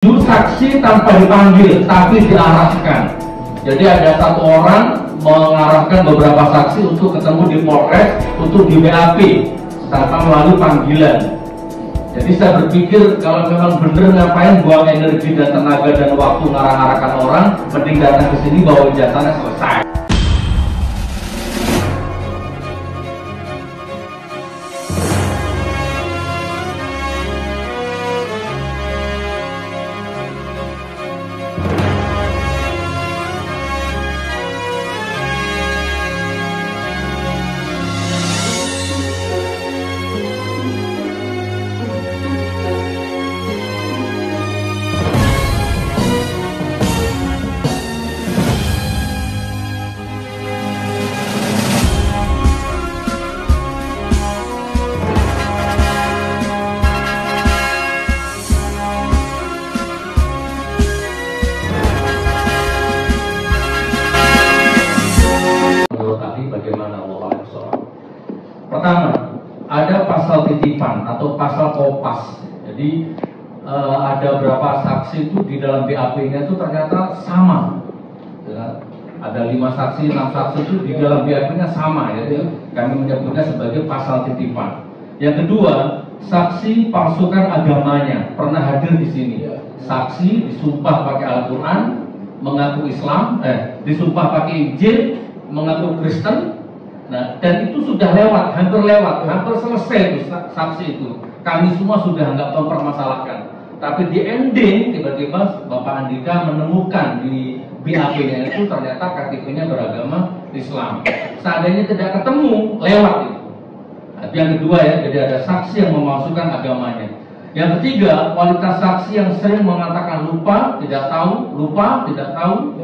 Saksi tanpa dipanggil tapi diarahkan. Jadi ada satu orang mengarahkan beberapa saksi untuk ketemu di Polres untuk di BAP tanpa melalui panggilan. Jadi saya berpikir kalau memang bener ngapain buang energi dan tenaga dan waktu ngarah-ngarahkan orang, mending datang ke sini bawa ijazahnya selesai. Pertama, ada pasal titipan atau pasal kopas. Jadi ada berapa saksi itu di dalam BAP-nya itu ternyata sama. Ada 5 saksi, 6 saksi itu di dalam BAP-nya sama. Jadi kami menyebutnya sebagai pasal titipan. Yang kedua, saksi palsukan agamanya pernah hadir di sini. Saksi disumpah pakai Al-Quran, mengaku Islam, disumpah pakai Injil, mengaku Kristen. Nah, dan itu sudah lewat, hampir selesai itu saksi itu. Kami semua sudah nggak mempermasalahkan. Tapi di ending tiba-tiba Bapak Andika menemukan di BAP-nya itu ternyata KTP-nya beragama Islam. Seandainya tidak ketemu, lewat itu. Nah, yang kedua ya, jadi ada saksi yang memalsukan agamanya. Yang ketiga, kualitas saksi yang sering mengatakan lupa, tidak tahu, lupa, tidak tahu.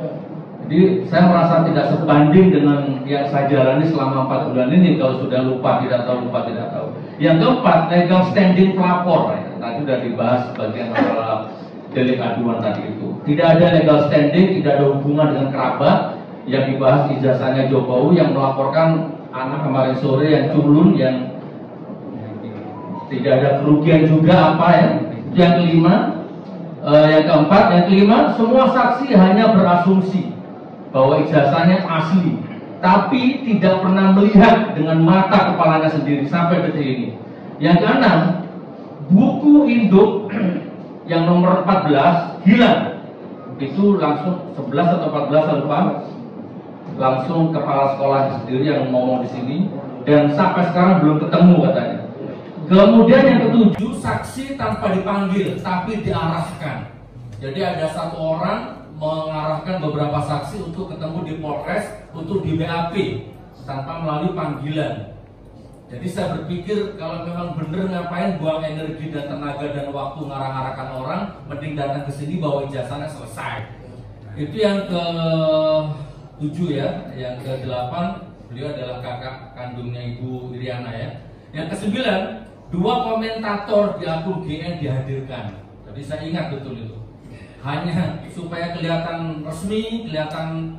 Jadi saya merasa tidak sebanding dengan yang saya jalani selama 4 bulan ini kalau sudah lupa, tidak tahu, lupa, tidak tahu. Yang keempat, legal standing pelapor. Tadi sudah dibahas bagian antara delik aduan tadi itu. Tidak ada legal standing, tidak ada hubungan dengan kerabat. Yang dibahas ijazahnya Jokowi yang melaporkan anak kemarin sore yang culun, yang tidak ada kerugian juga apa ya. Yang kelima, yang keempat, yang kelima, semua saksi hanya berasumsi bahwa ijazahnya asli, tapi tidak pernah melihat dengan mata kepalanya sendiri sampai detik ini. Yang keenam, buku induk yang nomor 14 hilang. Itu langsung 11 atau 14 saya lupa. Langsung kepala sekolah sendiri yang ngomong di sini, dan sampai sekarang belum ketemu katanya. Kemudian yang ketujuh, saksi tanpa dipanggil tapi diarahkan. Jadi ada satu orang mengarahkan beberapa saksi untuk ketemu di Polres untuk di BAP tanpa melalui panggilan. Jadi saya berpikir kalau memang bener ngapain buang energi dan tenaga dan waktu ngarah-ngarahkan orang, mending datang ke sini bawa ijazahnya selesai. Itu yang ke-7 ya. Yang ke-8 beliau adalah kakak kandungnya Ibu Iriana ya. Yang ke-9, 2 komentator di akun GN dihadirkan. Jadi saya ingat betul itu. Hanya supaya kelihatan resmi, kelihatan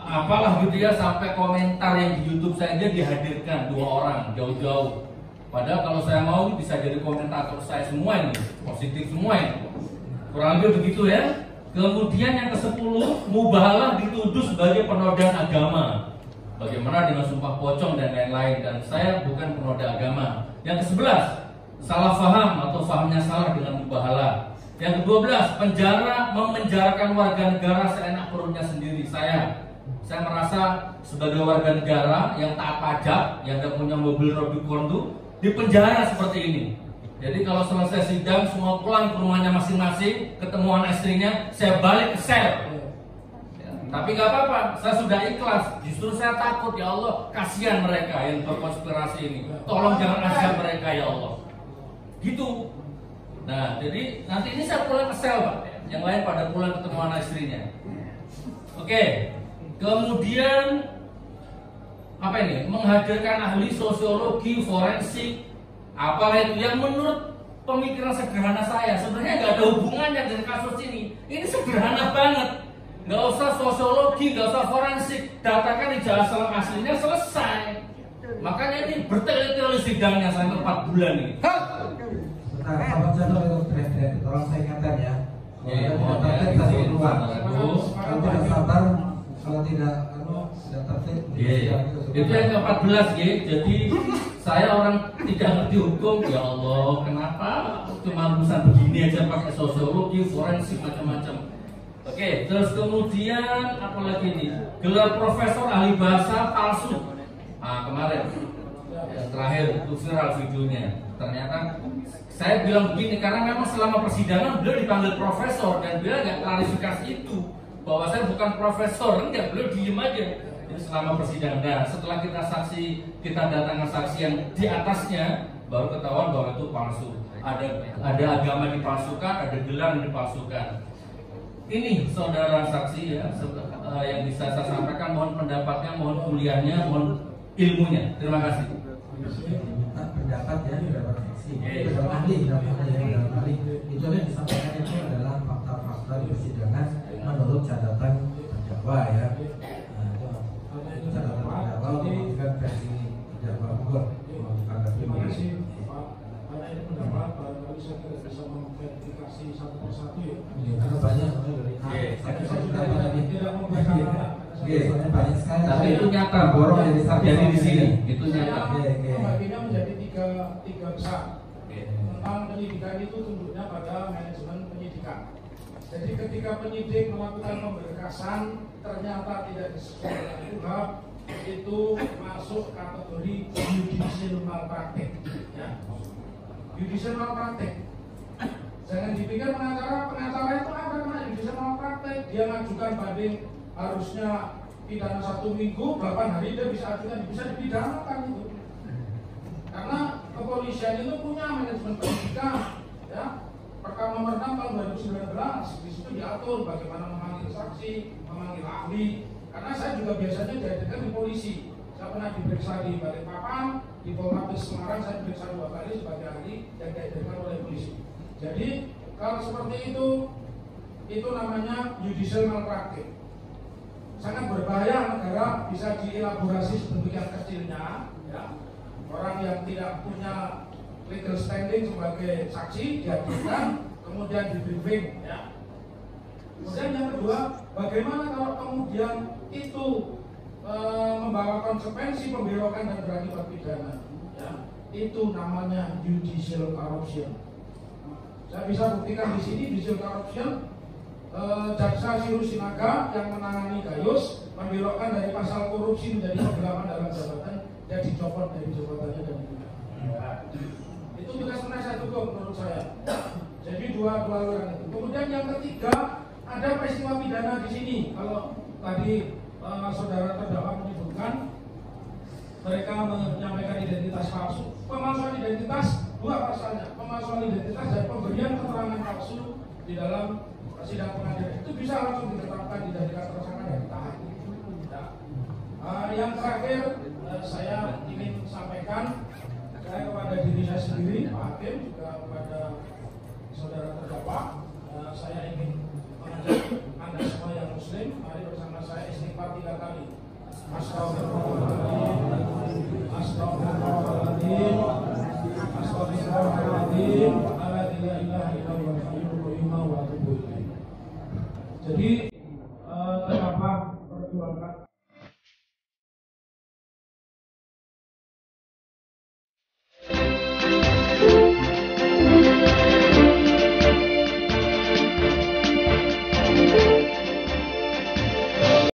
apalah gitu ya, sampai komentar yang di YouTube saja dihadirkan 2 orang jauh-jauh. Padahal kalau saya mau bisa jadi komentator saya semua ini, positif semua ini. Kurang lebih begitu ya. Kemudian yang ke-10, mubahalah dituduh sebagai penodaan agama. Bagaimana dengan sumpah pocong dan lain-lain, dan saya bukan penoda agama. Yang ke-11, salah faham atau fahamnya salah dengan mubahalah. Yang ke-12, memenjarakan warga negara seenak perutnya sendiri. Saya merasa sebagai warga negara yang taat pajak, yang tidak punya mobil Rubicon itu, dipenjara seperti ini. Jadi kalau selesai sidang semua pulang ke rumahnya masing-masing, ketemu anak istrinya, saya balik ke sel. Tapi nggak apa-apa, saya sudah ikhlas. Justru saya takut, ya Allah, kasihan mereka yang berkonspirasi ini. Tolong jangan kasihan mereka, ya Allah. Gitu. Nah, jadi nanti ini saya pulang ke sel, Pak. Yang lain pada pulang ketemu anak istrinya. Oke. Kemudian apa ini? Menghadirkan ahli sosiologi, forensik, apalah itu yang menurut pemikiran sederhana saya sebenarnya nggak ada hubungannya dengan kasus ini. Ini sederhana banget. Nggak usah sosiologi, nggak usah forensik. Datakan ijazah aslinya selesai. Makanya ini bertele-tele sidangnya sampai 4 bulan ini. Nah, Bapak Jatuh itu tolong saya ingatkan ya. Kalau tidak tertib keluar. Kalau tidak sabar, kalau tidak tertib. Itu yang ke-14 ya. Jadi saya orang tidak ngerti hukum, ya Allah, kenapa cuma urusan begini aja pakai sosiologi, forensik, macam-macam. Oke, terus kemudian apa lagi nih? Gelar profesor ahli bahasa palsu. Nah, kemarin yang terakhir itu viral videonya. Ternyata saya bilang begini karena memang selama persidangan beliau dipanggil profesor dan beliau nggak klarifikasi itu bahwa saya bukan profesor, enggak, beliau diem aja. Jadi selama persidangan, nah, setelah kita datangkan saksi yang di atasnya, baru ketahuan bahwa itu palsu. Ada agama dipalsukan, ada gelar yang dipalsukan. Ini saudara saksi ya, yang bisa saya sampaikan. Mohon pendapatnya, mohon kuliahnya, mohon ilmunya. Terima kasih. Pendapat ya, pendapat saksi. Ahli. Itu yang disampaikan itu adalah fakta-fakta di persidangan menurut catatan terdakwa ya. Itu catatan terdakwa membuktikan versi terdakwa Bogor. Terima kasih Pak. Karena ini pendapat, barangkali saya tidak bisa memverifikasi satu persatu ya. Karena banyak tidak memverifikasi. Banyak sekali. Tapi itu nyata, borong dari di sini. Itu nyata. Pembagiannya menjadi tiga besar. Tentang penyidikan itu tunduknya pada manajemen penyidikan. Jadi ketika penyidik melakukan pemberkasan ternyata tidak disesuaikan dengan UHAP, itu masuk kategori judicial malpraktek. Ya. Judicial malpraktek. Jangan dipikir pengacara itu ada kena judicial malpraktek. Dia mengajukan banding harusnya pidana 1 minggu, 8 hari dia bisa ajukan, bisa dipidanakan itu. Karena kepolisian itu punya manajemen penyidikan, ya. Perkap nomor 6 tahun 2019 di situ diatur bagaimana memanggil saksi, memanggil ahli. Karena saya juga biasanya dihadirkan di polisi. Saya pernah diperiksa di Balikpapan, di Polres Semarang saya diperiksa 2 kali sebagai ahli yang dihadirkan oleh polisi. Jadi kalau seperti itu namanya judicial malpraktik. Sangat berbahaya negara bisa dielaborasi sedemikian kecilnya, ya. Orang yang tidak punya legal standing sebagai saksi dihadirkan, kemudian di briefing, ya. Kemudian yang kedua, bagaimana kalau kemudian itu membawa konsekuensi pembelokan dan berakibat pidana, ya. Itu namanya judicial corruption. Saya bisa buktikan di sini judicial corruption. Jaksa Sinaga yang menangani Gayus membelokkan dari pasal korupsi menjadi penggelapan dalam jabatan dan dicopot dari jabatannya dan itu tugas penasihat hukum menurut saya. Jadi dua orang itu. Kemudian yang ketiga ada peristiwa pidana di sini. Kalau tadi saudara terdakwa menyebutkan mereka menyampaikan identitas palsu, pemalsuan identitas dua pasalnya, pemalsuan identitas dan pemberian keterangan palsu di dalam sidang pengadilan itu bisa langsung ditetapkan dijadikan tersangka dan ditahan. Ya. Yang terakhir saya ingin sampaikan saya kepada diri saya sendiri, Pak Hakim, juga kepada saudara terdakwa, saya ingin mengajak Anda semua yang Muslim, mari bersama saya istighfar 3 kali. Astagfirullahaladzim, Astagfirullahaladzim, Astagfirullahaladzim, ala la ilaha illallah wa atubu ilaih. Jadi